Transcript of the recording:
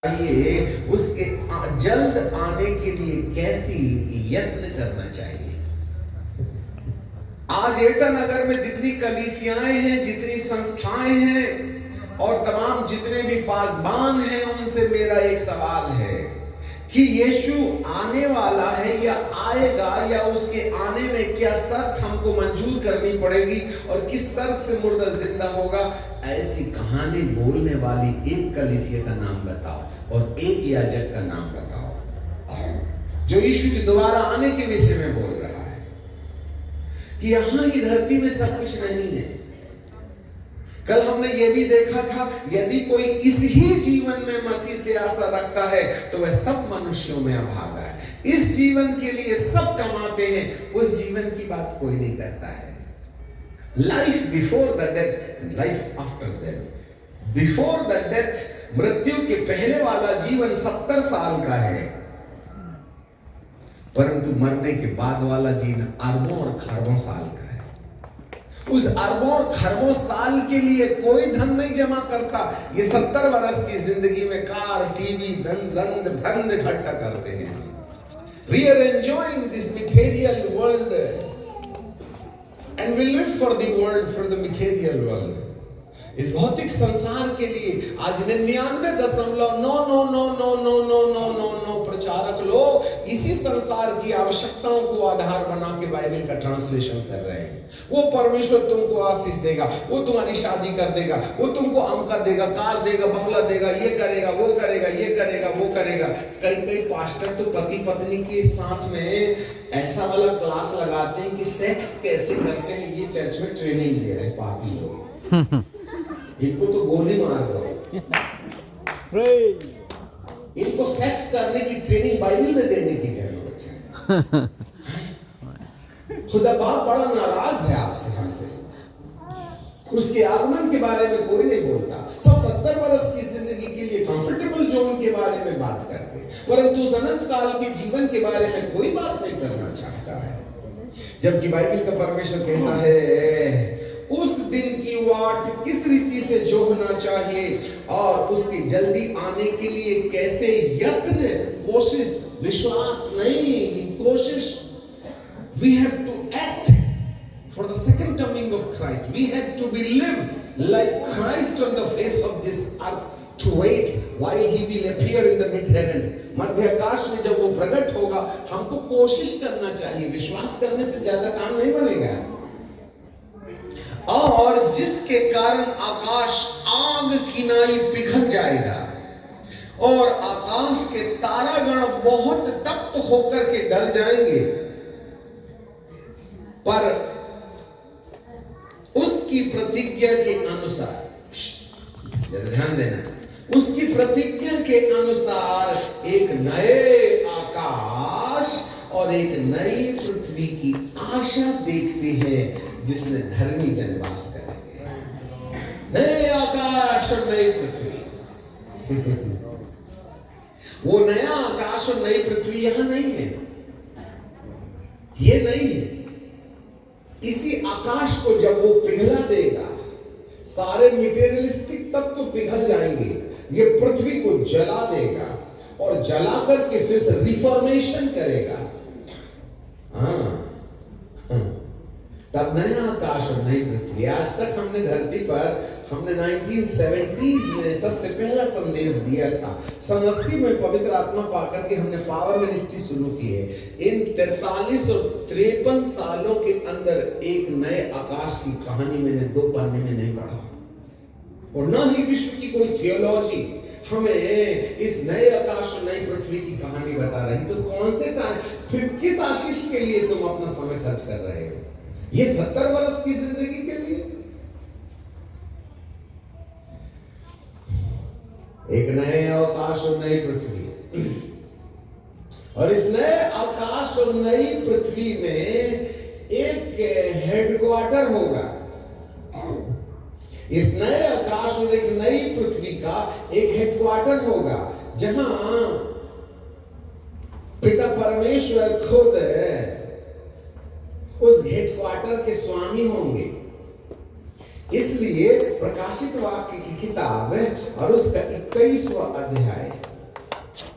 चाहिए, उसके जल्द आने के लिए कैसी यत्न करना चाहिए। आज एटा नगर में जितनी कलीसियाएं हैं, जितनी संस्थाएं हैं और तमाम जितने भी पासबान हैं, उनसे मेरा एक सवाल है कि यीशु आने वाला है या आएगा, या उसके आने में क्या शर्त हमको मंजूर करनी पड़ेगी और किस शर्त से मुर्दा जिंदा होगा। ऐसी कहानी बोलने वाली एक कलीसिया का नाम बताओ और एक याजक का नाम बताओ जो यीशु के दोबारा आने के विषय में बोल रहा है कि यहां ही धरती में सब कुछ नहीं है। कल हमने ये भी देखा था, यदि कोई इस ही जीवन में मसीह से आशा रखता है तो वह सब मनुष्यों में अभागा है। इस जीवन के लिए सब कमाते हैं, उस जीवन की बात कोई नहीं करता है। Life before the death, life after death. Before the death, मृत्यु के पहले वाला जीवन 70 साल का है, परंतु मरने के बाद वाला जीवन अरबों और खरबों साल का है। उस अरबों और खरबों साल के लिए कोई धन नहीं जमा करता। ये 70 वर्ष की जिंदगी में कार, टीवी, धन इकट्ठा करते हैं। We are enjoying this material world and we live for the world, for the material world. इस भौतिक संसार के लिए आज 99.9999999 प्रचारक लोग इसी संसार की आवश्यकताओं को आधार बना के बाइबल का ट्रांसलेशन कर रहे हैं। वो परमेश्वर तुमको आशीष देगा, वो तुम्हारी शादी कर देगा, वो तुमको अमका देगा, कार देगा, बंगला देगा, ये करेगा, वो करेगा, ये करेगा, वो करेगा। कई पास्टर तो पति पत्नी के साथ में ऐसा वाला क्लास लगाते हैं कि सेक्स कैसे करते हैं ये चर्च में ट्रेनिंग दे रहे हैं पापी लोग। इनको तो गोली मार दो। इनको सेक्स करने की ट्रेनिंग बाइबल में देने की जरूरत है। खुदा बाप बड़ा नाराज है आपसे, हमसे। उसके आगमन के बारे में कोई नहीं बोलता। सब 70 वर्ष की जिंदगी के लिए कंफर्टेबल जोन के बारे में बात करते हैं, परंतु अनंत काल के जीवन के बारे में कोई बात नहीं करना चाहता है। जबकि बाइबल का परमेश्वर कहता है उस दिन की वाट किस रीति से जोहना चाहिए और उसके जल्दी आने के लिए कैसे यत्न, कोशिश, विश्वास नहीं, कोशिश। We have to act for the second coming of Christ. We have to be live like Christ on the face of this earth to wait while he will appear in the mid heaven. मध्य आकाश में जब वो प्रकट होगा, हमको कोशिश करना चाहिए। विश्वास करने से ज्यादा काम नहीं बनेगा। और जिसके कारण आकाश आग की नाई पिघल जाएगा और आकाश के तारागण बहुत तप्त होकर के गल जाएंगे, पर उसकी प्रतिज्ञा के अनुसार, ध्यान देना, उसकी प्रतिज्ञा के अनुसार एक नए आकाश और एक नई पृथ्वी की आशा देखते हैं जिसमें धर्मी जन वास करेंगे। नए आकाश और नई पृथ्वी। वो नया आकाश और नई पृथ्वी यहां नहीं है, ये नहीं है। इसी आकाश को जब वो पिघला देगा, सारे मटेरियलिस्टिक तत्व पिघल जाएंगे, ये पृथ्वी को जला देगा और जला करके फिर से रिफॉर्मेशन करेगा। तब नया आकाश और नई पृथ्वी। आज तक हमने धरती पर, हमने 1970s में सबसे पहला संदेश दिया था। 1980 में पवित्र आत्मा पाकर के हमने पावर मिनिस्ट्री शुरू की है। इन 43 और 53 सालों के अंदर एक नए आकाश की कहानी मैंने 2 पन्ने में नहीं पढ़ा, और न ही विश्व की कोई थियोलॉजी हमें इस नए आकाश और नई पृथ्वी की कहानी बता रही। तो कौन से टाइम, फिर किस आशीष के लिए तुम अपना समय खर्च कर रहे हो? ये 70 वर्ष की जिंदगी के लिए? एक नए आकाश और नई पृथ्वी, और इस नए आकाश और नई पृथ्वी में एक हेडक्वार्टर होगा। इस नए आकाश और एक नई पृथ्वी का एक हेडक्वार्टर होगा, जहां पिता परमेश्वर खुद उस हेडक्वार्टर के स्वामी होंगे। इसलिए प्रकाशित वाक्य की किताब और उसका 21वां अध्याय